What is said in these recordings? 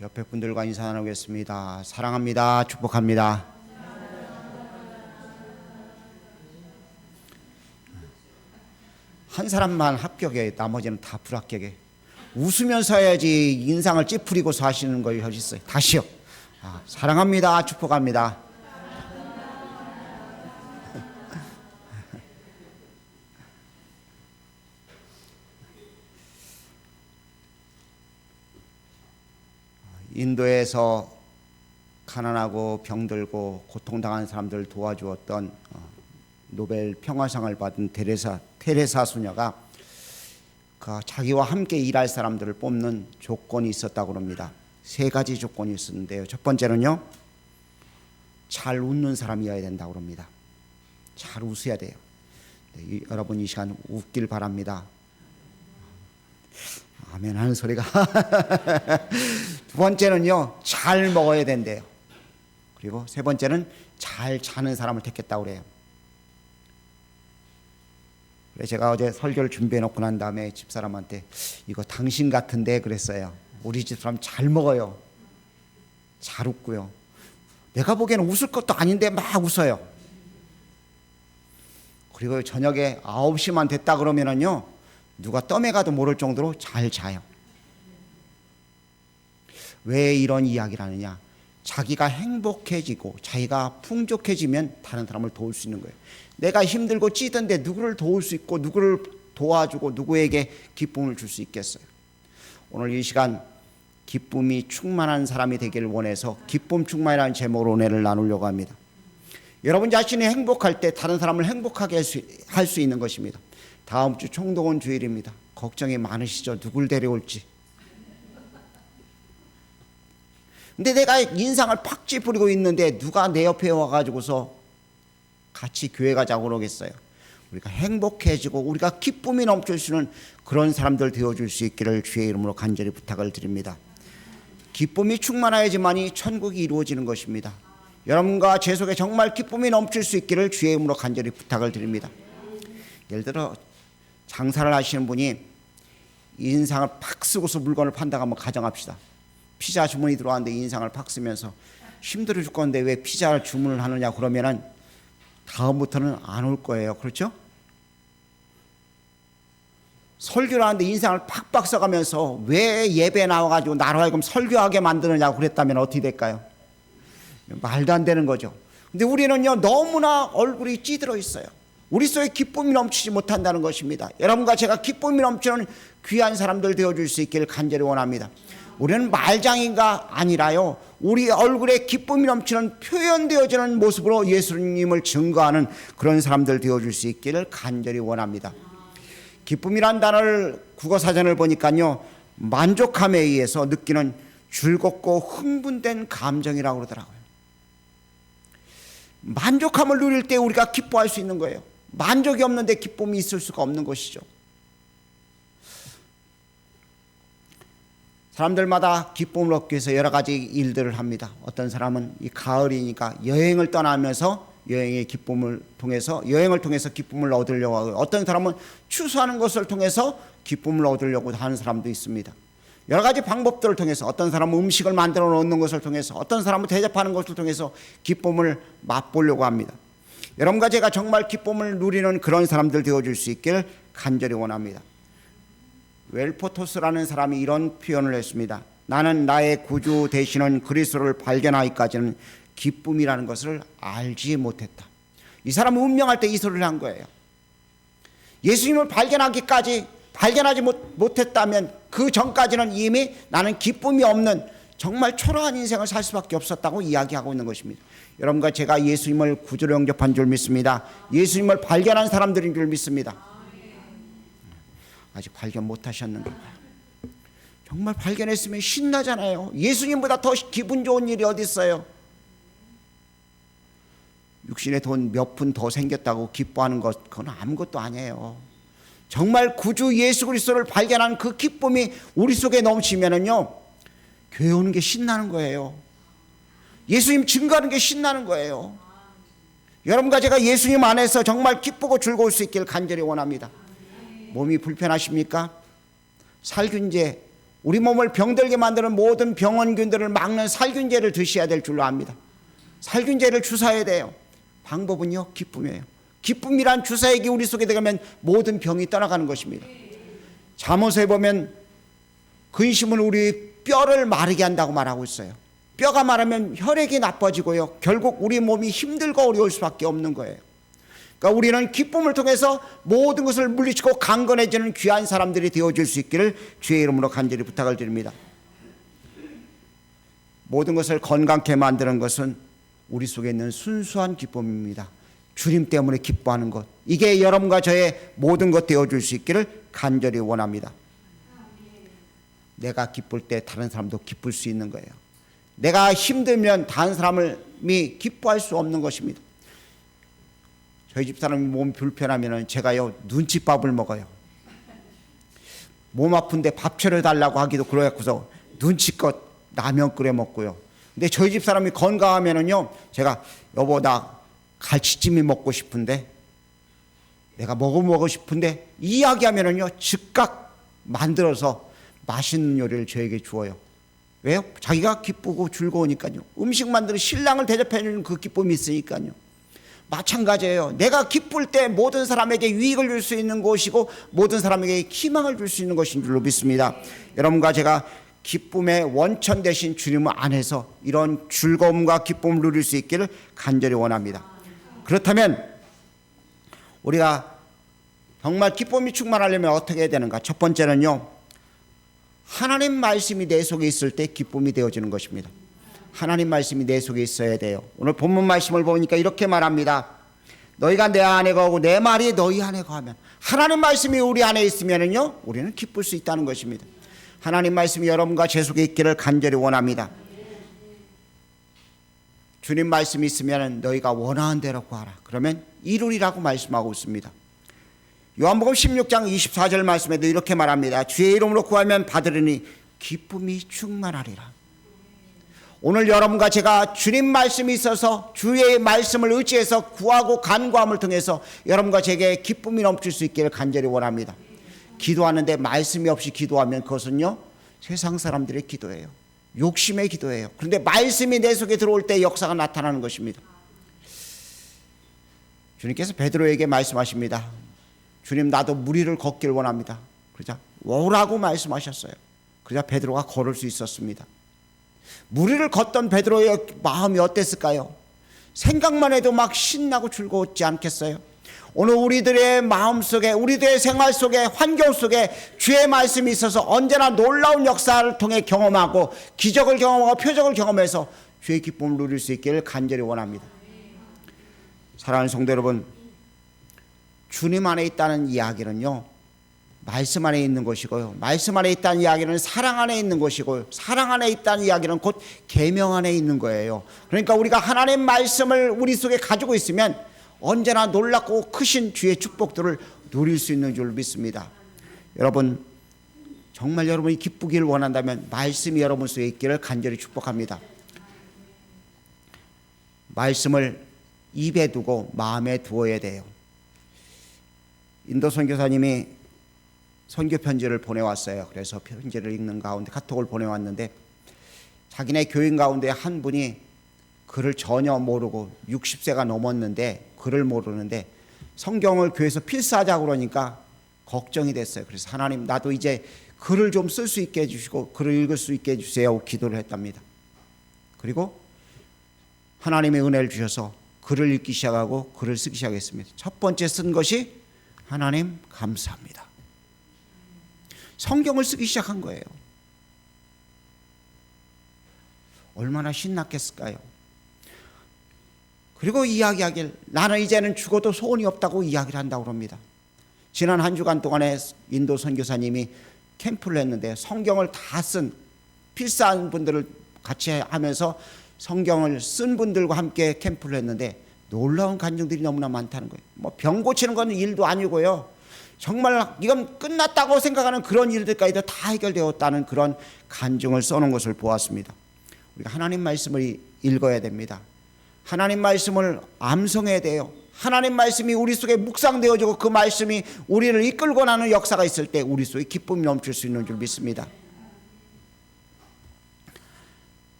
옆에 분들과 인사 나누겠습니다. 사랑합니다. 축복합니다. 한 사람만 합격해, 나머지는 다 불합격해. 웃으면서 해야지 인상을 찌푸리고서 하시는 걸 하셨어요. 다시요. 사랑합니다. 축복합니다. 인도에서 가난하고 병들고 고통당한 사람들을 도와주었던 노벨 평화상을 받은 테레사 수녀가 자기와 함께 일할 사람들을 뽑는 조건이 있었다고 합니다. 3가지 조건이 있었는데요. 첫 번째는요, 잘 웃는 사람이어야 된다고 합니다. 잘 웃어야 돼요. 여러분 이 시간 웃길 바랍니다. 아멘 하는 소리가. 두 번째는요, 잘 먹어야 된대요. 그리고 세 번째는 잘 자는 사람을 택했다고 그래요. 그래서 제가 어제 설교를 준비해 놓고 난 다음에 집사람한테 이거 당신 같은데 그랬어요. 우리 집사람 잘 먹어요. 잘 웃고요. 내가 보기에는 웃을 것도 아닌데 막 웃어요. 그리고 저녁에 9시만 됐다 그러면은요, 누가 떠매가도 모를 정도로 잘 자요. 왜 이런 이야기를 하느냐? 자기가 행복해지고 자기가 풍족해지면 다른 사람을 도울 수 있는 거예요. 내가 힘들고 찌든데 누구를 도울 수 있고 누구를 도와주고 누구에게 기쁨을 줄 수 있겠어요? 오늘 이 시간 기쁨이 충만한 사람이 되기를 원해서 기쁨 충만이라는 제목으로 은혜를 나누려고 합니다. 여러분 자신이 행복할 때 다른 사람을 행복하게 할 수 있는 것입니다. 다음 주 총동원 주일입니다. 걱정이 많으시죠? 누굴 데려올지. 근데 내가 인상을 팍 찌푸리고 있는데 누가 내 옆에 와가지고서 같이 교회 가자고 그러겠어요? 우리가 행복해지고 우리가 기쁨이 넘칠 수 있는 그런 사람들 되어줄 수 있기를 주의 이름으로 간절히 부탁을 드립니다. 기쁨이 충만해야지만이 천국이 이루어지는 것입니다. 여러분과 제 속에 정말 기쁨이 넘칠 수 있기를 주의 이름으로 간절히 부탁을 드립니다. 예를 들어 장사를 하시는 분이 인상을 팍 쓰고서 물건을 판다고 한번 가정합시다. 피자 주문이 들어왔는데 인상을 팍 쓰면서 힘들어 죽겠는데 왜 피자를 주문을 하느냐 그러면은 다음부터는 안 올 거예요. 그렇죠? 설교를 하는데 인상을 팍팍 써가면서 왜 예배 나와가지고 나로 하여금 설교하게 만드느냐고 그랬다면 어떻게 될까요? 말도 안 되는 거죠. 근데 우리는요, 너무나 얼굴이 찌들어 있어요. 우리 속에 기쁨이 넘치지 못한다는 것입니다. 여러분과 제가 기쁨이 넘치는 귀한 사람들 되어줄 수 있기를 간절히 원합니다. 우리는 말장인가 아니라요, 우리 얼굴에 기쁨이 넘치는 표현되어지는 모습으로 예수님을 증거하는 그런 사람들 되어줄 수 있기를 간절히 원합니다. 기쁨이란 단어를 국어사전을 보니까요, 만족함에 의해서 느끼는 즐겁고 흥분된 감정이라고 그러더라고요. 만족함을 누릴 때 우리가 기뻐할 수 있는 거예요. 만족이 없는데 기쁨이 있을 수가 없는 것이죠. 사람들마다 기쁨을 얻기 위해서 여러 가지 일들을 합니다. 어떤 사람은 이 가을이니까 여행을 떠나면서 여행을 통해서 기쁨을 얻으려고 하고, 어떤 사람은 추수하는 것을 통해서 기쁨을 얻으려고 하는 사람도 있습니다. 여러 가지 방법들을 통해서, 어떤 사람은 음식을 만들어 놓는 것을 통해서, 어떤 사람은 대접하는 것을 통해서 기쁨을 맛보려고 합니다. 여러분과 제가 정말 기쁨을 누리는 그런 사람들 되어줄 수 있기를 간절히 원합니다. 웰포토스라는 사람이 이런 표현을 했습니다. 나는 나의 구주 되시는 그리스도를 발견하기까지는 기쁨이라는 것을 알지 못했다. 이 사람은 운명할 때 이 소리를 한 거예요. 예수님을 발견하지 못했다면 그 전까지는 이미 나는 기쁨이 없는 정말 초라한 인생을 살 수밖에 없었다고 이야기하고 있는 것입니다. 여러분과 제가 예수님을 구주로 영접한 줄 믿습니다. 예수님을 발견한 사람들인 줄 믿습니다. 아직 발견 못하셨는가 봐요. 정말 발견했으면 신나잖아요. 예수님보다 더 기분 좋은 일이 어디 있어요? 육신에 돈 몇 푼 더 생겼다고 기뻐하는 것, 그건 아무것도 아니에요. 정말 구주 예수 그리스도를 발견한 그 기쁨이 우리 속에 넘치면은요, 교회 오는 게 신나는 거예요. 예수님 증거하는 게 신나는 거예요. 여러분과 제가 예수님 안에서 정말 기쁘고 즐거울 수 있기를 간절히 원합니다. 몸이 불편하십니까? 살균제 우리 몸을 병들게 만드는 모든 병원균들을 막는 살균제를 드셔야 될 줄로 압니다. 살균제를 주사해야 돼요. 방법은요, 기쁨이에요. 기쁨이란 주사액이 우리 속에 들어가면 모든 병이 떠나가는 것입니다. 잠언서에 보면 근심은 우리 뼈를 마르게 한다고 말하고 있어요. 뼈가 마르면 혈액이 나빠지고요, 결국 우리 몸이 힘들고 어려울 수밖에 없는 거예요. 그러니까 우리는 기쁨을 통해서 모든 것을 물리치고 강건해지는 귀한 사람들이 되어줄 수 있기를 주의 이름으로 간절히 부탁을 드립니다. 모든 것을 건강케 만드는 것은 우리 속에 있는 순수한 기쁨입니다. 주님 때문에 기뻐하는 것, 이게 여러분과 저의 모든 것 되어줄 수 있기를 간절히 원합니다. 내가 기쁠 때 다른 사람도 기쁠 수 있는 거예요. 내가 힘들면 다른 사람이 기뻐할 수 없는 것입니다. 저희 집사람이 몸이 불편하면 제가요, 눈칫밥을 먹어요. 몸 아픈데 밥 차려달라고 하기도 그래갖고서 눈치껏 라면 끓여 먹고요. 근데 저희 집사람이 건강하면은요, 제가 여보 나 갈치찜이 먹고 싶은데, 내가 먹고 싶은데 이야기하면은요, 즉각 만들어서 맛있는 요리를 저에게 주어요. 왜요? 자기가 기쁘고 즐거우니까요. 음식 만드는 신랑을 대접해주는 그 기쁨이 있으니까요. 마찬가지예요. 내가 기쁠 때 모든 사람에게 유익을 줄 수 있는 것이고 모든 사람에게 희망을 줄 수 있는 것인 줄로 믿습니다. 여러분과 제가 기쁨의 원천 되신 주님 안에서 이런 즐거움과 기쁨을 누릴 수 있기를 간절히 원합니다. 그렇다면 우리가 정말 기쁨이 충만하려면 어떻게 해야 되는가? 첫 번째는요, 하나님 말씀이 내 속에 있을 때 기쁨이 되어지는 것입니다. 하나님 말씀이 내 속에 있어야 돼요. 오늘 본문 말씀을 보니까 이렇게 말합니다. 너희가 내 안에 거하고 내 말이 너희 안에 거하면, 하나님 말씀이 우리 안에 있으면은요, 우리는 기쁠 수 있다는 것입니다. 하나님 말씀이 여러분과 제 속에 있기를 간절히 원합니다. 주님 말씀이 있으면 너희가 원하는 대로 구하라. 그러면 이루리라고 말씀하고 있습니다. 요한복음 16장 24절 말씀에도 이렇게 말합니다. 주의 이름으로 구하면 받으리니 기쁨이 충만하리라. 오늘 여러분과 제가 주님 말씀이 있어서 주의 말씀을 의지해서 구하고 간구함을 통해서 여러분과 제게 기쁨이 넘칠 수 있기를 간절히 원합니다. 기도하는데 말씀이 없이 기도하면 그것은요, 세상 사람들의 기도예요. 욕심의 기도예요. 그런데 말씀이 내 속에 들어올 때 역사가 나타나는 것입니다. 주님께서 베드로에게 말씀하십니다. 주님 나도 물 위를 걷기를 원합니다. 그러자 오라고 말씀하셨어요. 그러자 베드로가 걸을 수 있었습니다. 물 위를 걷던 베드로의 마음이 어땠을까요? 생각만 해도 막 신나고 즐거웠지 않겠어요? 오늘 우리들의 마음속에, 우리들의 생활 속에, 환경 속에 주의 말씀이 있어서 언제나 놀라운 역사를 통해 경험하고 기적을 경험하고 표적을 경험해서 주의 기쁨을 누릴 수 있기를 간절히 원합니다. 사랑하는 성도 여러분, 주님 안에 있다는 이야기는요, 말씀 안에 있는 것이고요, 말씀 안에 있다는 이야기는 사랑 안에 있는 것이고요, 사랑 안에 있다는 이야기는 곧 계명 안에 있는 거예요. 그러니까 우리가 하나님 말씀을 우리 속에 가지고 있으면 언제나 놀랍고 크신 주의 축복들을 누릴 수 있는 줄 믿습니다. 여러분, 정말 여러분이 기쁘기를 원한다면 말씀이 여러분 속에 있기를 간절히 축복합니다. 말씀을 입에 두고 마음에 두어야 돼요. 인도 선교사님이 선교 편지를 보내왔어요. 그래서 편지를 읽는 가운데 카톡을 보내왔는데, 자기네 교인 가운데 한 분이 글을 전혀 모르고 60세가 넘었는데 글을 모르는데 성경을 교회에서 필사하자고 그러니까 걱정이 됐어요. 그래서 하나님, 나도 이제 글을 좀 쓸 수 있게 해주시고 글을 읽을 수 있게 해주세요 기도를 했답니다. 그리고 하나님의 은혜를 주셔서 글을 읽기 시작하고 글을 쓰기 시작했습니다. 첫 번째 쓴 것이 하나님 감사합니다. 성경을 쓰기 시작한 거예요. 얼마나 신났겠을까요? 그리고 이야기하길, 나는 이제는 죽어도 소원이 없다고 이야기를 한다고 합니다. 지난 한 주간 동안에 인도 선교사님이 캠프를 했는데 성경을 다 쓴 필사한 분들을 같이 하면서 성경을 쓴 분들과 함께 캠프를 했는데 놀라운 간증들이 너무나 많다는 거예요. 뭐 병 고치는 건 일도 아니고요, 정말 이건 끝났다고 생각하는 그런 일들까지도 다 해결되었다는 그런 간증을 써놓은 것을 보았습니다. 우리가 하나님 말씀을 읽어야 됩니다. 하나님 말씀을 암송해야 돼요. 하나님 말씀이 우리 속에 묵상되어지고 그 말씀이 우리를 이끌고 나는 역사가 있을 때 우리 속에 기쁨이 넘칠 수 있는 줄 믿습니다.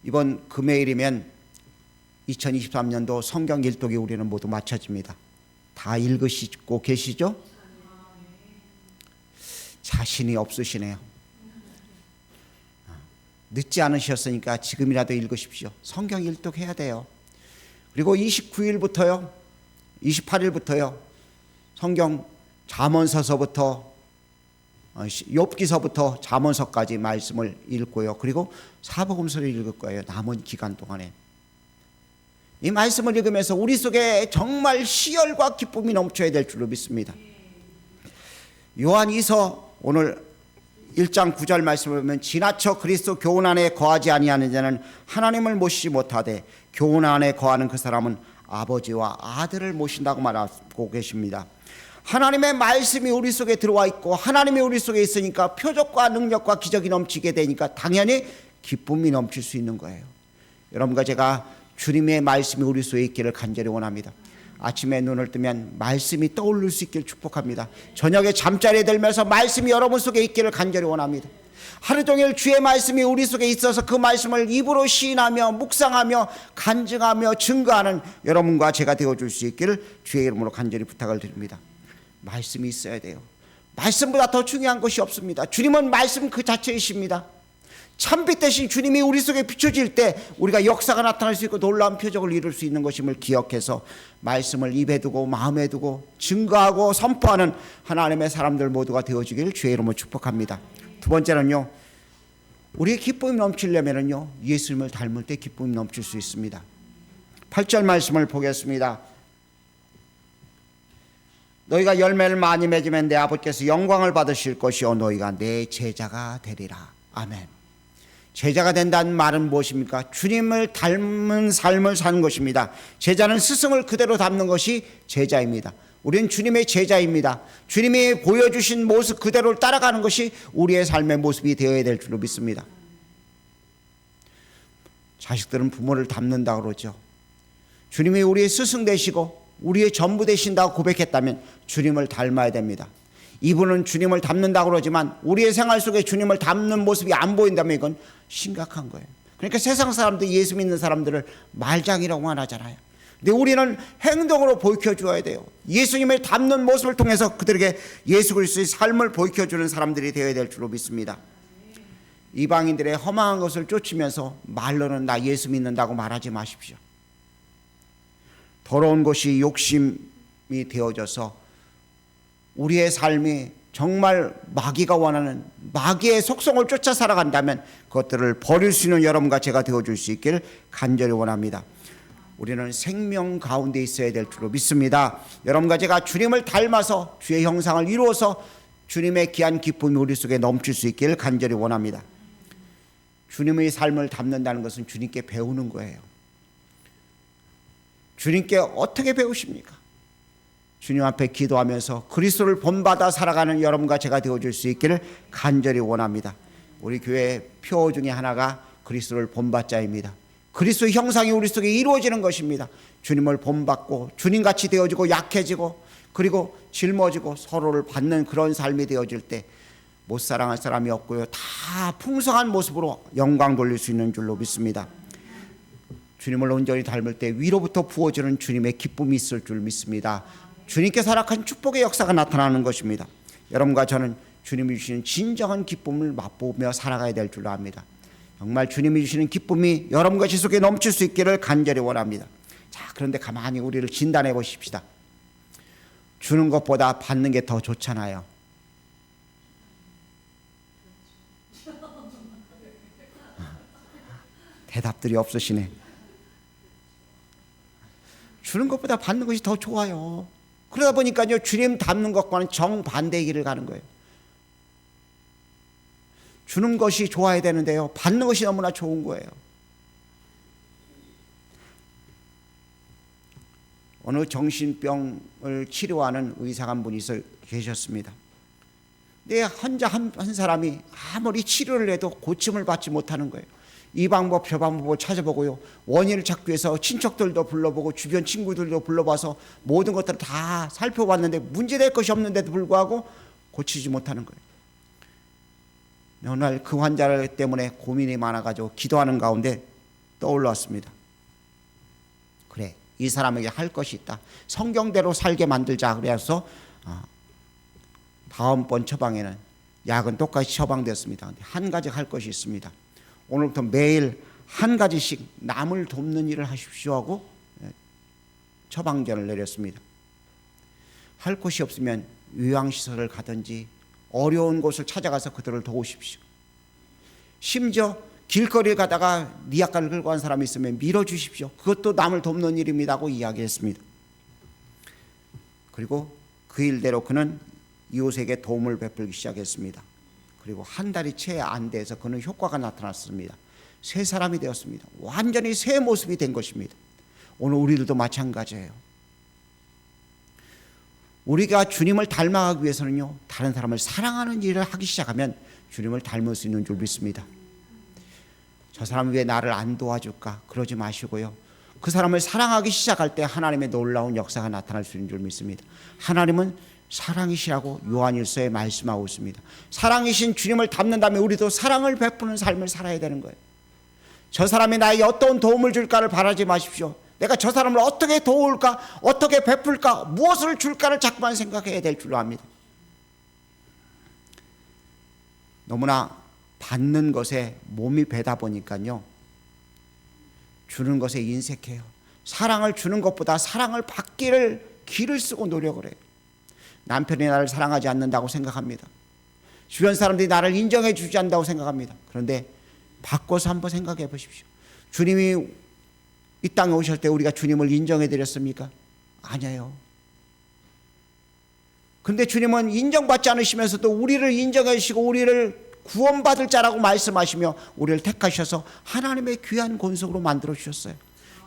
이번 금요일이면 2023년도 성경 일독이 우리는 모두 마쳐집니다. 다 읽으시고 계시죠? 자신이 없으시네요. 늦지 않으셨으니까 지금이라도 읽으십시오. 성경 일독해야 돼요. 그리고 29일부터요, 28일부터요, 성경 잠언서서부터 욥기서부터 잠언서까지 말씀을 읽고요. 그리고 사복음서를 읽을 거예요. 남은 기간 동안에. 이 말씀을 읽으면서 우리 속에 정말 희열과 기쁨이 넘쳐야 될 줄로 믿습니다. 요한이서 오늘 1장 9절 말씀을 보면 지나쳐 그리스도 교훈 안에 거하지 아니하는 자는 하나님을 모시지 못하되 교훈 안에 거하는 그 사람은 아버지와 아들을 모신다고 말하고 계십니다. 하나님의 말씀이 우리 속에 들어와 있고 하나님이 우리 속에 있으니까 표적과 능력과 기적이 넘치게 되니까 당연히 기쁨이 넘칠 수 있는 거예요. 여러분과 제가 주님의 말씀이 우리 속에 있기를 간절히 원합니다. 아침에 눈을 뜨면 말씀이 떠오를 수 있기를 축복합니다. 저녁에 잠자리에 들면서 말씀이 여러분 속에 있기를 간절히 원합니다. 하루 종일 주의 말씀이 우리 속에 있어서 그 말씀을 입으로 시인하며 묵상하며 간증하며 증거하는 여러분과 제가 되어줄 수 있기를 주의 이름으로 간절히 부탁을 드립니다. 말씀이 있어야 돼요. 말씀보다 더 중요한 것이 없습니다. 주님은 말씀 그 자체이십니다. 참빛 대신 주님이 우리 속에 비춰질 때 우리가 역사가 나타날 수 있고 놀라운 표적을 이룰 수 있는 것임을 기억해서 말씀을 입에 두고 마음에 두고 증거하고 선포하는 하나님의 사람들 모두가 되어주기를 주의 이름으로 축복합니다. 두 번째는요, 우리의 기쁨이 넘치려면요, 예수님을 닮을 때 기쁨이 넘칠 수 있습니다. 8절 말씀을 보겠습니다. 너희가 열매를 많이 맺으면 내 아버지께서 영광을 받으실 것이요 너희가 내 제자가 되리라. 아멘. 제자가 된다는 말은 무엇입니까? 주님을 닮은 삶을 사는 것입니다. 제자는 스승을 그대로 닮는 것이 제자입니다. 우리는 주님의 제자입니다. 주님이 보여주신 모습 그대로 따라가는 것이 우리의 삶의 모습이 되어야 될 줄로 믿습니다. 자식들은 부모를 닮는다고 그러죠. 주님이 우리의 스승 되시고 우리의 전부 되신다고 고백했다면 주님을 닮아야 됩니다. 이분은 주님을 닮는다고 그러지만 우리의 생활 속에 주님을 닮는 모습이 안 보인다면 이건 심각한 거예요. 그러니까 세상 사람들, 예수 믿는 사람들을 말장이라고만 하잖아요. 근데 우리는 행동으로 보여줘야 돼요. 예수님을 닮는 모습을 통해서 그들에게 예수 그리스도의 삶을 보여주는 사람들이 되어야 될 줄로 믿습니다. 이방인들의 허망한 것을 쫓으면서 말로는 나 예수 믿는다고 말하지 마십시오. 더러운 것이 욕심이 되어져서 우리의 삶이 정말 마귀가 원하는 마귀의 속성을 쫓아 살아간다면 그것들을 버릴 수 있는 여러분과 제가 되어줄 수 있기를 간절히 원합니다. 우리는 생명 가운데 있어야 될 줄로 믿습니다. 여러분과 제가 주님을 닮아서 주의 형상을 이루어서 주님의 귀한 기쁨이 우리 속에 넘칠 수 있기를 간절히 원합니다. 주님의 삶을 닮는다는 것은 주님께 배우는 거예요. 주님께 어떻게 배우십니까? 주님 앞에 기도하면서 그리스도를 본받아 살아가는 여러분과 제가 되어줄 수 있기를 간절히 원합니다. 우리 교회의 표 중에 하나가 그리스도를 본받자입니다. 그리스도의 형상이 우리 속에 이루어지는 것입니다. 주님을 본받고 주님같이 되어지고 약해지고 그리고 짊어지고 서로를 받는 그런 삶이 되어질 때 못 사랑할 사람이 없고요. 다 풍성한 모습으로 영광 돌릴 수 있는 줄로 믿습니다. 주님을 온전히 닮을 때 위로부터 부어지는 주님의 기쁨이 있을 줄 믿습니다. 주님께 허락한 축복의 역사가 나타나는 것입니다. 여러분과 저는 주님이 주시는 진정한 기쁨을 맛보며 살아가야 될 줄로 압니다. 정말 주님이 주시는 기쁨이 여러분과 제 속에 넘칠 수 있기를 간절히 원합니다. 자, 그런데 가만히 우리를 진단해 보십시다. 주는 것보다 받는 게 더 좋잖아요. 대답들이 없으시네. 주는 것보다 받는 것이 더 좋아요. 그러다 보니까요, 주님 닮는 것과는 정반대의 길을 가는 거예요. 주는 것이 좋아야 되는데요, 받는 것이 너무나 좋은 거예요. 어느 정신병을 치료하는 의사 한 분이 계셨습니다. 근데 환자 한 사람이 아무리 치료를 해도 고침을 받지 못하는 거예요. 이 방법 저 방법을 찾아보고요, 원인을 찾기 위해서 친척들도 불러보고 주변 친구들도 불러봐서 모든 것들을 다 살펴봤는데 문제될 것이 없는데도 불구하고 고치지 못하는 거예요. 어느 날 그 환자 때문에 고민이 많아가지고 기도하는 가운데 떠올랐습니다. 그래, 이 사람에게 할 것이 있다. 성경대로 살게 만들자. 그래서 다음번 처방에는 약은 똑같이 처방되었습니다. 한 가지 할 것이 있습니다. 오늘부터 매일 한 가지씩 남을 돕는 일을 하십시오 하고 처방전을 내렸습니다. 할 곳이 없으면 요양시설을 가든지 어려운 곳을 찾아가서 그들을 도우십시오. 심지어 길거리에 가다가 니아까를 긁고 간 사람이 있으면 밀어주십시오. 그것도 남을 돕는 일입니다 하고 이야기했습니다. 그리고 그 일대로 그는 이웃에게 도움을 베풀기 시작했습니다. 그리고 한 달이 채 안 돼서 그는 효과가 나타났습니다. 새 사람이 되었습니다. 완전히 새 모습이 된 것입니다. 오늘 우리들도 마찬가지예요. 우리가 주님을 닮아가기 위해서는요, 다른 사람을 사랑하는 일을 하기 시작하면 주님을 닮을 수 있는 줄 믿습니다. 저 사람이 왜 나를 안 도와줄까? 그러지 마시고요, 그 사람을 사랑하기 시작할 때 하나님의 놀라운 역사가 나타날 수 있는 줄 믿습니다. 하나님은 사랑이시라고 요한일서에 말씀하고 있습니다. 사랑이신 주님을 닮는다면 우리도 사랑을 베푸는 삶을 살아야 되는 거예요. 저 사람이 나에게 어떤 도움을 줄까를 바라지 마십시오. 내가 저 사람을 어떻게 도울까, 어떻게 베풀까, 무엇을 줄까를 자꾸만 생각해야 될 줄로 압니다. 너무나 받는 것에 몸이 배다 보니까요, 주는 것에 인색해요. 사랑을 주는 것보다 사랑을 받기를 기를 쓰고 노력을 해요. 남편이 나를 사랑하지 않는다고 생각합니다. 주변 사람들이 나를 인정해 주지 않는다고 생각합니다. 그런데 바꿔서 한번 생각해 보십시오. 주님이 이 땅에 오실 때 우리가 주님을 인정해 드렸습니까? 아니에요. 그런데 주님은 인정받지 않으시면서도 우리를 인정해 주시고 우리를 구원받을 자라고 말씀하시며 우리를 택하셔서 하나님의 귀한 권속으로 만들어 주셨어요.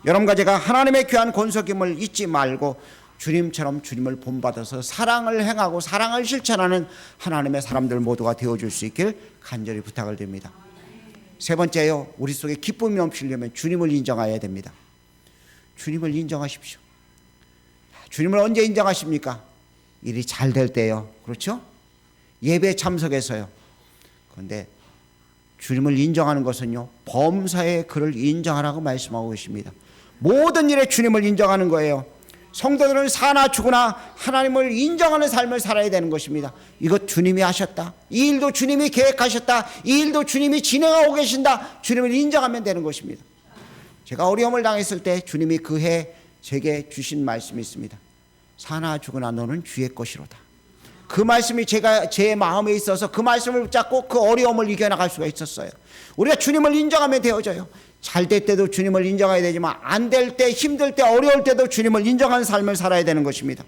여러분과 제가 하나님의 귀한 권속임을 잊지 말고 주님처럼 주님을 본받아서 사랑을 행하고 사랑을 실천하는 하나님의 사람들 모두가 되어줄 수 있길 간절히 부탁을 드립니다. 세 번째요, 우리 속에 기쁨이 넘치려면 주님을 인정해야 됩니다. 주님을 인정하십시오. 주님을 언제 인정하십니까? 일이 잘 될 때요. 그렇죠? 예배 참석해서요. 그런데 주님을 인정하는 것은요, 범사에 그를 인정하라고 말씀하고 계십니다. 모든 일에 주님을 인정하는 거예요. 성도들은 사나 죽으나 하나님을 인정하는 삶을 살아야 되는 것입니다. 이것 주님이 하셨다, 이 일도 주님이 계획하셨다, 이 일도 주님이 진행하고 계신다, 주님을 인정하면 되는 것입니다. 제가 어려움을 당했을 때 주님이 그 해 제게 주신 말씀이 있습니다. 사나 죽으나 너는 주의 것이로다. 그 말씀이 제 마음에 있어서 그 말씀을 붙잡고 그 어려움을 이겨나갈 수가 있었어요. 우리가 주님을 인정하면 되어져요. 잘 될 때도 주님을 인정해야 되지만 안 될 때, 힘들 때, 어려울 때도 주님을 인정하는 삶을 살아야 되는 것입니다.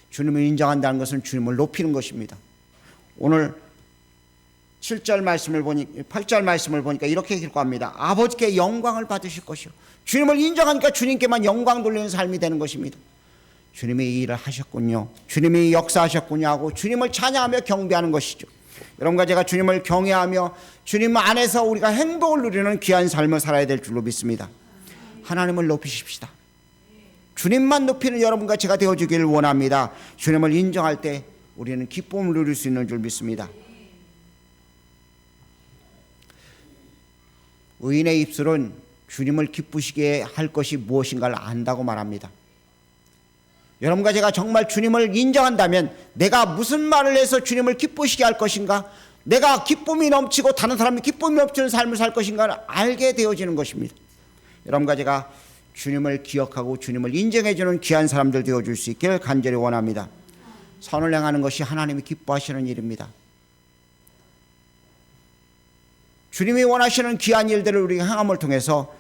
주님을 인정한다는 것은 주님을 높이는 것입니다. 오늘 8절 말씀을 보니까 이렇게 기록합니다. 아버지께 영광을 받으실 것이요. 주님을 인정하니까 주님께만 영광 돌리는 삶이 되는 것입니다. 주님이 이 일을 하셨군요, 주님이 역사하셨군요 하고 주님을 찬양하며 경배하는 것이죠. 여러분과 제가 주님을 경외하며 주님 안에서 우리가 행복을 누리는 귀한 삶을 살아야 될 줄로 믿습니다. 하나님을 높이십시다. 주님만 높이는 여러분과 제가 되어주기를 원합니다. 주님을 인정할 때 우리는 기쁨을 누릴 수 있는 줄 믿습니다. 의인의 입술은 주님을 기쁘시게 할 것이 무엇인가를 안다고 말합니다. 여러분과 제가 정말 주님을 인정한다면 내가 무슨 말을 해서 주님을 기쁘시게 할 것인가, 내가 기쁨이 넘치고 다른 사람이 기쁨이 넘치는 삶을 살 것인가를 알게 되어지는 것입니다. 여러분과 제가 주님을 기억하고 주님을 인정해주는 귀한 사람들 되어줄 수 있길 간절히 원합니다. 선을 행하는 것이 하나님이 기뻐하시는 일입니다. 주님이 원하시는 귀한 일들을 우리가 행함을 통해서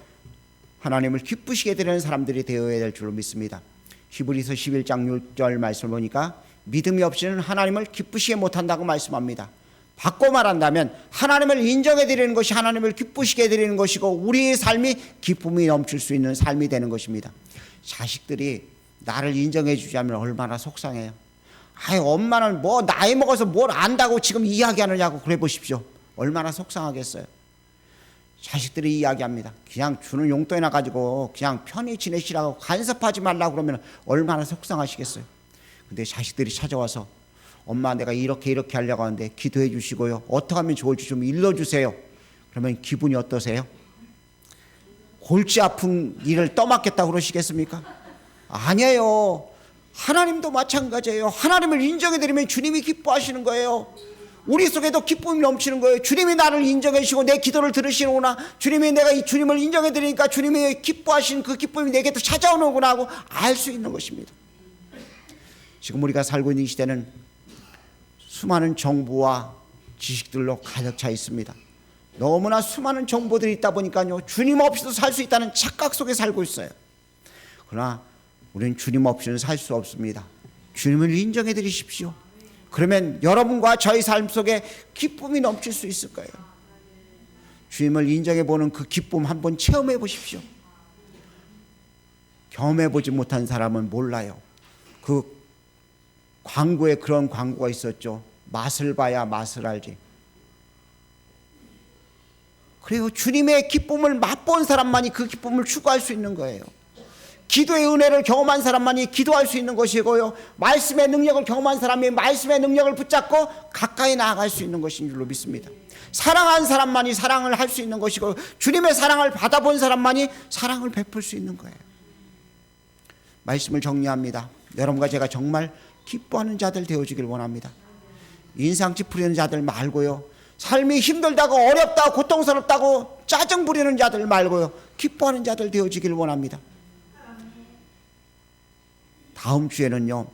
하나님을 기쁘시게 되는 사람들이 되어야 될 줄로 믿습니다. 히브리서 11장 6절 말씀을 보니까 믿음이 없이는 하나님을 기쁘시게 못한다고 말씀합니다. 바꿔 말한다면 하나님을 인정해 드리는 것이 하나님을 기쁘시게 해드리는 것이고 우리의 삶이 기쁨이 넘칠 수 있는 삶이 되는 것입니다. 자식들이 나를 인정해 주지 않으면 얼마나 속상해요. 엄마는 뭐 나이 먹어서 뭘 안다고 지금 이야기하느냐고 그래 보십시오. 얼마나 속상하겠어요. 자식들이 이야기합니다. 그냥 주는 용돈이나 가지고 그냥 편히 지내시라고 간섭하지 말라고 그러면 얼마나 속상하시겠어요. 근데 자식들이 찾아와서 엄마 내가 이렇게 하려고 하는데 기도해 주시고요, 어떻게 하면 좋을지 좀 일러주세요. 그러면 기분이 어떠세요? 골치 아픈 일을 떠맡겠다고 그러시겠습니까? 아니에요. 하나님도 마찬가지예요. 하나님을 인정해드리면 주님이 기뻐하시는 거예요. 우리 속에도 기쁨이 넘치는 거예요. 주님이 나를 인정해 주시고 내 기도를 들으시는구나. 주님이 내가 이 주님을 인정해 드리니까 주님이 기뻐하시는 그 기쁨이 내게도 찾아오는구나 하고 알 수 있는 것입니다. 지금 우리가 살고 있는 이 시대는 수많은 정보와 지식들로 가득 차 있습니다. 너무나 수많은 정보들이 있다 보니까요, 주님 없이도 살 수 있다는 착각 속에 살고 있어요. 그러나 우리는 주님 없이는 살 수 없습니다. 주님을 인정해 드리십시오. 그러면 여러분과 저희 삶 속에 기쁨이 넘칠 수 있을 거예요. 주님을 인정해 보는 그 기쁨 한번 체험해 보십시오. 경험해 보지 못한 사람은 몰라요. 그 광고에 그런 광고가 있었죠. 맛을 봐야 맛을 알지. 그래요. 주님의 기쁨을 맛본 사람만이 그 기쁨을 추구할 수 있는 거예요. 기도의 은혜를 경험한 사람만이 기도할 수 있는 것이고요, 말씀의 능력을 경험한 사람이 말씀의 능력을 붙잡고 가까이 나아갈 수 있는 것인 줄로 믿습니다. 사랑한 사람만이 사랑을 할 수 있는 것이고, 주님의 사랑을 받아본 사람만이 사랑을 베풀 수 있는 거예요. 말씀을 정리합니다. 여러분과 제가 정말 기뻐하는 자들 되어지길 원합니다. 인상 찌푸리는 자들 말고요, 삶이 힘들다고 어렵다고 고통스럽다고 짜증 부리는 자들 말고요, 기뻐하는 자들 되어지길 원합니다. 다음 주에는요,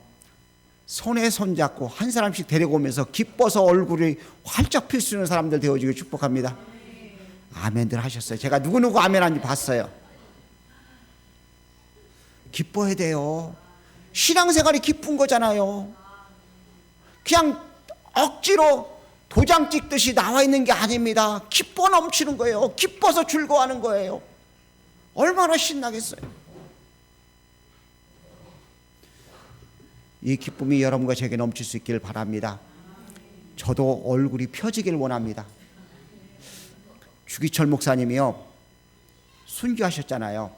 손에 손잡고 한 사람씩 데리고 오면서 기뻐서 얼굴이 활짝 필 수 있는 사람들 되어지길 축복합니다. 아멘들 하셨어요. 제가 누구누구 아멘 한지 봤어요. 기뻐해야 돼요. 신앙생활이 기쁜 거잖아요. 그냥 억지로 도장 찍듯이 나와 있는 게 아닙니다. 기뻐 넘치는 거예요. 기뻐서 즐거워하는 거예요. 얼마나 신나겠어요. 이 기쁨이 여러분과 제게 넘칠 수 있기를 바랍니다. 저도 얼굴이 펴지길 원합니다. 주기철 목사님이요, 순교하셨잖아요.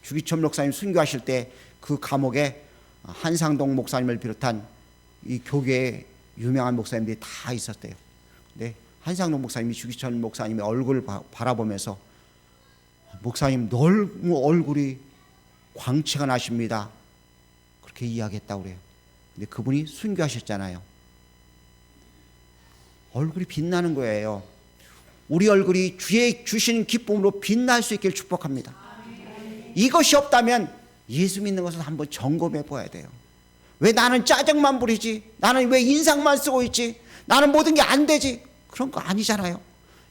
주기철 목사님 순교하실 때 그 감옥에 한상동 목사님을 비롯한 이 교계의 유명한 목사님들이 다 있었대요. 근데 한상동 목사님이 주기철 목사님의 얼굴을 바라보면서, 목사님 너무 얼굴이 광채가 나십니다, 그렇게 이야기했다고 그래요. 근데 그분이 순교하셨잖아요. 얼굴이 빛나는 거예요. 우리 얼굴이 주의 주신 기쁨으로 빛날 수 있기를 축복합니다. 이것이 없다면 예수 믿는 것을 한번 점검해 봐야 돼요. 왜 나는 짜증만 부리지? 나는 왜 인상만 쓰고 있지? 나는 모든 게 안 되지? 그런 거 아니잖아요.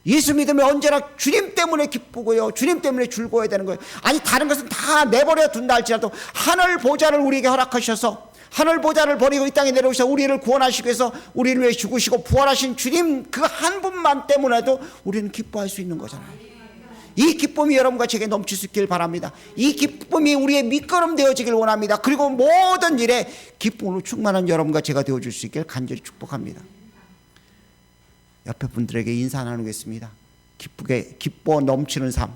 예수 믿으면 언제나 주님 때문에 기쁘고요, 주님 때문에 즐거워야 되는 거예요. 아니 다른 것은 다 내버려 둔다 할지라도 하늘 보좌를 우리에게 허락하셔서, 하늘 보좌를 버리고 이 땅에 내려오셔서 우리를 구원하시기 위해서 우리를 위해 죽으시고 부활하신 주님 그 한 분만 때문에도 우리는 기뻐할 수 있는 거잖아요. 이 기쁨이 여러분과 제게 넘칠 수 있길 바랍니다. 이 기쁨이 우리의 밑거름 되어지길 원합니다. 그리고 모든 일에 기쁨으로 충만한 여러분과 제가 되어줄 수 있길 간절히 축복합니다. 옆에 분들에게 인사 나누겠습니다. 기뻐 넘치는 삶,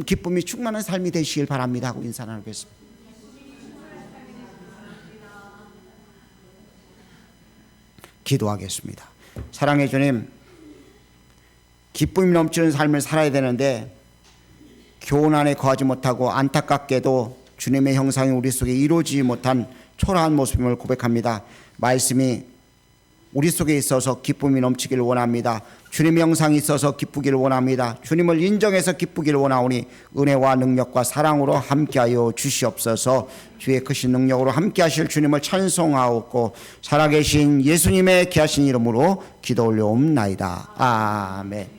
기쁨이 충만한 삶이 되시길 바랍니다 하고 인사 나누겠습니다. 기도하겠습니다. 사랑의 주님, 기쁨이 넘치는 삶을 살아야 되는데 교훈 안에 거하지 못하고 안타깝게도 주님의 형상이 우리 속에 이루어지지 못한 초라한 모습임을 고백합니다. 말씀이 우리 속에 있어서 기쁨이 넘치기를 원합니다. 주님의 형상이 있어서 기쁘기를 원합니다. 주님을 인정해서 기쁘기를 원하오니 은혜와 능력과 사랑으로 함께하여 주시옵소서. 주의 크신 능력으로 함께하실 주님을 찬송하옵고 살아계신 예수님의 귀하신 이름으로 기도 올려옵나이다. 아멘.